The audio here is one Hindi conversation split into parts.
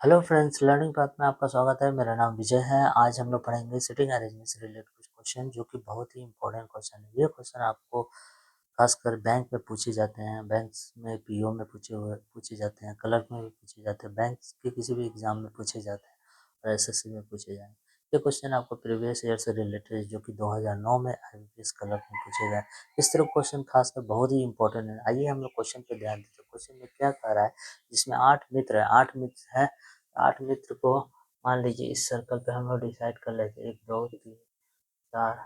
हेलो फ्रेंड्स, लर्निंग पाथ में आपका स्वागत है। मेरा नाम विजय है। आज हम लोग पढ़ेंगे सिटिंग अरेंजमेंट से रिलेटेड कुछ क्वेश्चन, जो कि बहुत ही इंपॉर्टेंट क्वेश्चन है। ये क्वेश्चन आपको खासकर बैंक में पूछे जाते हैं, बैंक्स में पीओ में पूछे जाते हैं, क्लर्क में भी पूछे जाते हैं, बैंक के किसी भी एग्जाम में पूछे जाते हैं और एसएससी में पूछे जाएंगे। ये क्वेश्चन आपको प्रीवियस ईयर से रिलेटेड है, जो कि 2009 में आईबीपीएस क्लर्क में पूछे गए। इस तरह क्वेश्चन खासकर बहुत ही इंपॉर्टेंट है। आइए हम लोग क्वेश्चन पे ध्यान देते हैं। क्वेश्चन में क्या कह रहा है, जिसमें 8 मित्र है, 8 मित्र है। 8 मित्र को मान लीजिए इस सर्कल पे हम लोग डिसाइड कर लेते हैं 1 2 3 4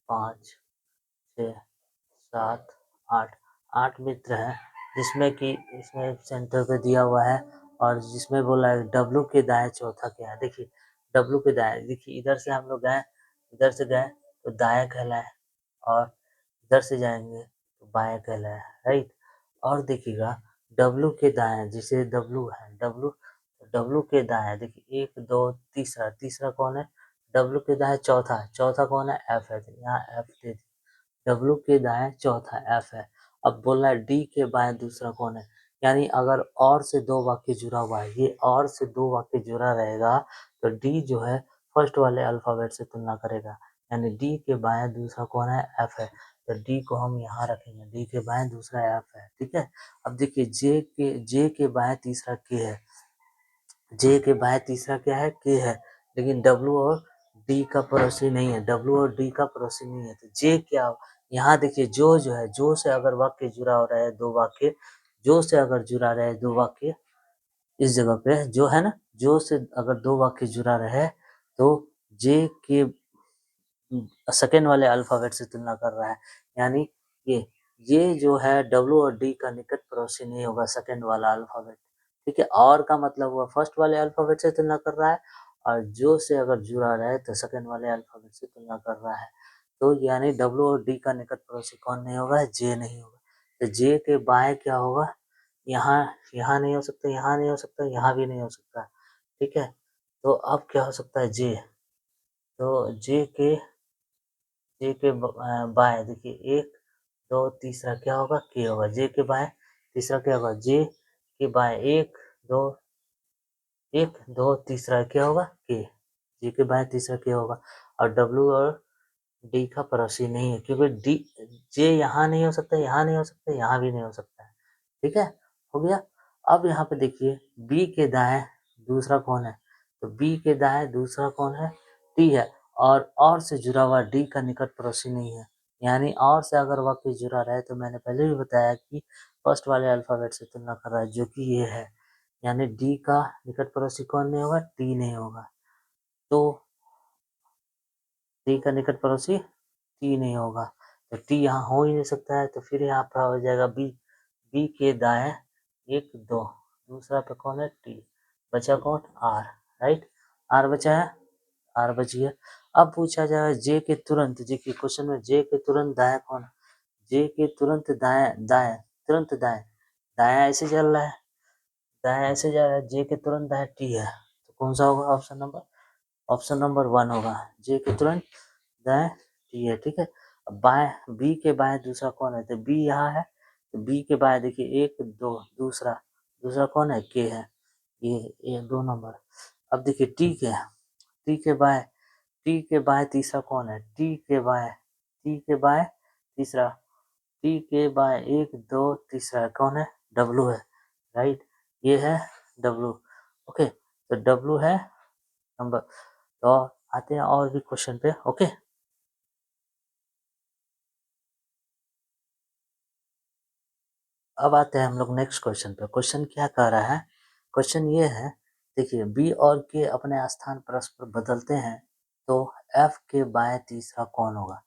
5 6 7 8 8 मित्र हैं, जिसमें कि इसमें सेंटर पे दिया हुआ है और जिसमें बोला है डब्लू के दाएं चौथा क्या है। देखिए डब्लू के दाएं, देखिए इधर से हम लोग गए, इधर से गए तो दाएं कहलाए और इधर से जाएंगे तो बाएं कहलाए, राइट। और देखिएगा डब्लू के दाएं, जिसे डब्लू है, डब्लू डब्लू के दाएं देखिए 1 2 तीसरा, तीसरा कौन है, डब्लू के दाएं चौथा, चौथा कौन है, एफ है। तो यहाँ एफ दे दी। डब्लू के दाएं चौथा एफ है। अब बोल रहा है डी के बाएं दूसरा कौन है, यानी अगर और से दो वाक्य जुड़ा हुआ है, ये और से दो वाक्य जुड़ा रहेगा तो डी जो है फर्स्ट वाले अल्फाबेट से तुलना करेगा, यानी डी के बाएं दूसरा कौन है, एफ है। तो डी को हम यहाँ रखेंगे, डी के बाएं दूसरा एफ है, ठीक है। अब देखिए जे के बाएं तीसरा के है, जे के बाएं तीसरा क्या है, के है, लेकिन डब्लू और डी का पड़ोसी नहीं है, डब्लू और डी का पड़ोसी नहीं है। तो जे क्या, यहाँ देखिए जो है, जो से अगर वाक्य जुड़ा हो रहा है, दो वाक्य, जो से अगर जुड़ा रहे दो वाक्य, इस जगह पे जो है ना, जो से अगर दो वाक्य जुड़ा रहे तो जे के सेकेंड वाले अल्फाबेट से तुलना कर रहा है, यानी ये जो है डब्लू और डी का निकट पड़ोसी नहीं होगा, सेकेंड वाला अल्फाबेट, ठीक है। और का मतलब हुआ फर्स्ट वाले अल्फाबेट से तुलना कर रहा है, और जो से अगर जुड़ा रहे तो सेकेंड वाले अल्फाबेट से तुलना कर रहा है। तो यानी डब्लू और डी का निकट पड़ोसी कौन नहीं होगा, जे नहीं होगा। तो जे के बाएं क्या होगा, यहाँ यहाँ नहीं हो सकता, यहाँ नहीं हो सकता, यहाँ भी नहीं हो सकता, ठीक है। तो अब क्या हो सकता है, जे, तो जे के बाएं देखिए 1 2 तीसरा क्या होगा, के होगा। जे के बाएं तीसरा क्या होगा, जे के बाएं 1 2 1 2 तीसरा क्या होगा, के। जे के बाएं तीसरा क्या होगा। और डब्लू और डी का पड़ोसी नहीं है, क्योंकि डी, जे यहाँ नहीं हो सकता, यहाँ नहीं हो सकता, यहाँ भी नहीं हो सकता है, ठीक है। हो गया। अब यहाँ पे देखिए बी के दाएं दूसरा कौन है, तो बी के दाएं दूसरा कौन है, टी है। और से जुड़ा हुआ डी का निकट पड़ोसी नहीं है, यानी और से अगर वाक्य जुड़ा रहे तो मैंने पहले भी बताया कि फर्स्ट वाले अल्फाबेट से तुलना कर रहा है, जो कि ये है, यानी डी का निकट पड़ोसी कौन नहीं होगा, टी नहीं होगा। तो डी का निकट पड़ोसी टी नहीं होगा, तो टी यहाँ हो ही नहीं सकता है। तो फिर यहाँ पर हो जाएगा बी, बी के दाएं 1 2, दूसरा पे कौन है, टी, बचा कौन, आर, राइट। आर बचा है, आर बच गया। अब पूछा जाए जे के तुरंत, जे के क्वेश्चन में जे के तुरंत दाएं कौन है, जे के तुरंत दाएं दाएं, तुरंत दाएं, दाएं ऐसे चल रहा है, दाएं ऐसे जा रहा है, जे के तुरंत दाएं टी है, तो कौन सा होगा, ऑप्शन नंबर 1 होगा, जे के तुरंत दाएं टी है, ठीक है। अब बाएं, बी के बाएं दूसरा कौन है, तो बी यहाँ है, तो बी के बाएं देखिए 1 2, दूसरा, दूसरा कौन है, के है, ये 2 नंबर। अब देखिए टी के बाएं, टी के बाएं तीसरा कौन है, टी के बाएं, टी के बाएं तीसरा, टी के बाएं 1 2 तीसरा कौन है, डब्लू है, राइट। ये है डब्लू, ओके। तो डब्लू है नंबर। तो आते हैं और भी क्वेश्चन पे, ओके। अब आते हैं हम लोग नेक्स्ट क्वेश्चन पे। क्वेश्चन क्या कह रहा है, क्वेश्चन ये है, देखिए बी और के अपने स्थान परस्पर बदलते हैं तो एफ के बाएं तीसरा कौन होगा।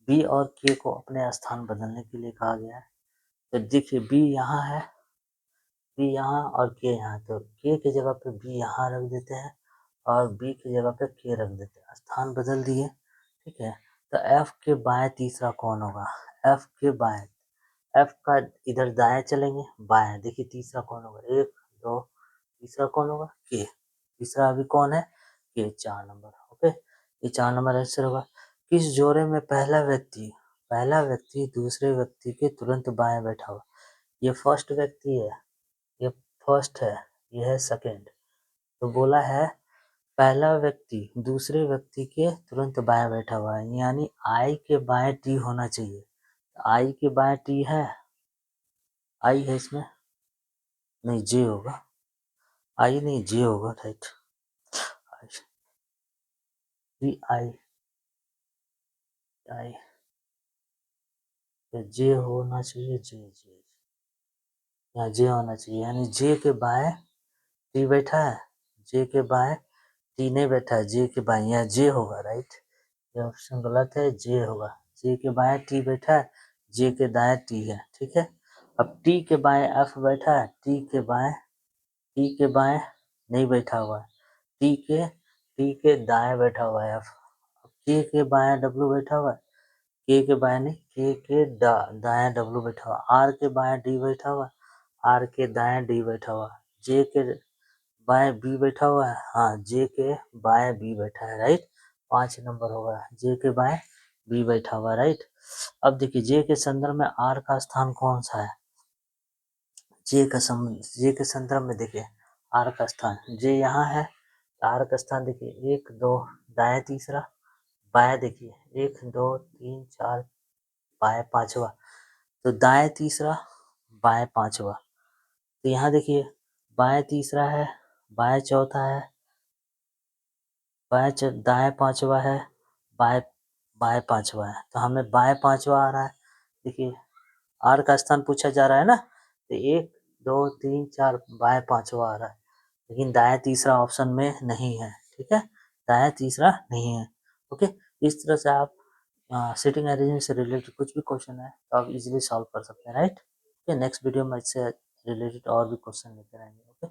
बी और के को अपने स्थान बदलने के लिए कहा गया है। तो देखिए बी यहाँ है, बी यहाँ और के यहाँ, तो के की जगह पे बी यहाँ रख देते हैं और बी की जगह पे के रख देते हैं, स्थान बदल दिए, ठीक है। तो एफ के बाएं तीसरा कौन होगा, एफ के बाएं, एफ का इधर दाएं चलेंगे, बाएं देखिए तीसरा कौन होगा, 1 2, तीसरा कौन होगा, के, तीसरा अभी कौन है, के, 4 नंबर, ओके। ये 4 नंबर आंसर होगा। किस जोड़े में पहला व्यक्ति दूसरे व्यक्ति के तुरंत बाएं बैठा हुआ, ये फर्स्ट व्यक्ति है, ये फर्स्ट है, ये है सेकेंड, तो बोला है पहला व्यक्ति दूसरे व्यक्ति के तुरंत बाएं बैठा हुआ है, यानी आई के बाएं टी होना चाहिए। आई के बाएं टी है, आई है इसमें, नहीं जे होगा, आई नहीं जे होगा, राइट। आई आई आई जे होना चाहिए, जे जे यहाँ जे होना चाहिए, यानी जे के बाएं टी बैठा है, जे के बाएं टी नहीं बैठा है, जे के बाएं, यहाँ जे होगा, राइट। ये ऑप्शन गलत है, जे होगा। जे के बाएं टी बैठा है, जे के दाएं टी है, ठीक है। अब टी के बाएं एफ बैठा है, टी के बाएं नहीं बैठा हुआ है, टी के दाएं बैठा हुआ है एफ। अब के बाएं डब्ल्यू बैठा हुआ है, के बाएं नहीं, के दाएं डब्ल्यू बैठा हुआ, आर के बाएं डी बैठा हुआ, आर के दाएं डी बैठा हुआ, जे के बाएं बी बैठा हुआ है, हाँ जे के बाएं बी बैठा है, राइट। 5 नंबर होगा, जे के बाएं बी बैठा हुआ, राइट। अब देखिए जे के संदर्भ में आर का स्थान कौन सा है, जे के संदर्भ में देखिए आर का स्थान, जे यहाँ है, आर का स्थान देखिए 1 2 दाएं तीसरा, बाएं देखिए 1 2 3 4, बाएं पांचवा, तो दाएं तीसरा बाएं पांचवा, तो यहाँ देखिए बाएं तीसरा है, बाएं चौथा है, दाएं पांचवा है, बाएं बाएं पांचवा है, तो हमें बाएं पांचवा आ रहा है। देखिए आर का स्थान पूछा जा रहा है ना, तो 1 2 3 4 बाएं पांचवा आ रहा है, लेकिन दाएं तीसरा ऑप्शन में नहीं है, ठीक है, दाएं तीसरा नहीं है। ओके, इस तरह से आप सिटिंग अरेंजमेंट से रिलेटेड कुछ भी क्वेश्चन है तो आप इजीली सॉल्व कर सकते हैं, राइट। ओके, नेक्स्ट वीडियो में इससे रिलेटेड और भी क्वेश्चन लेकर आएंगे। ओके।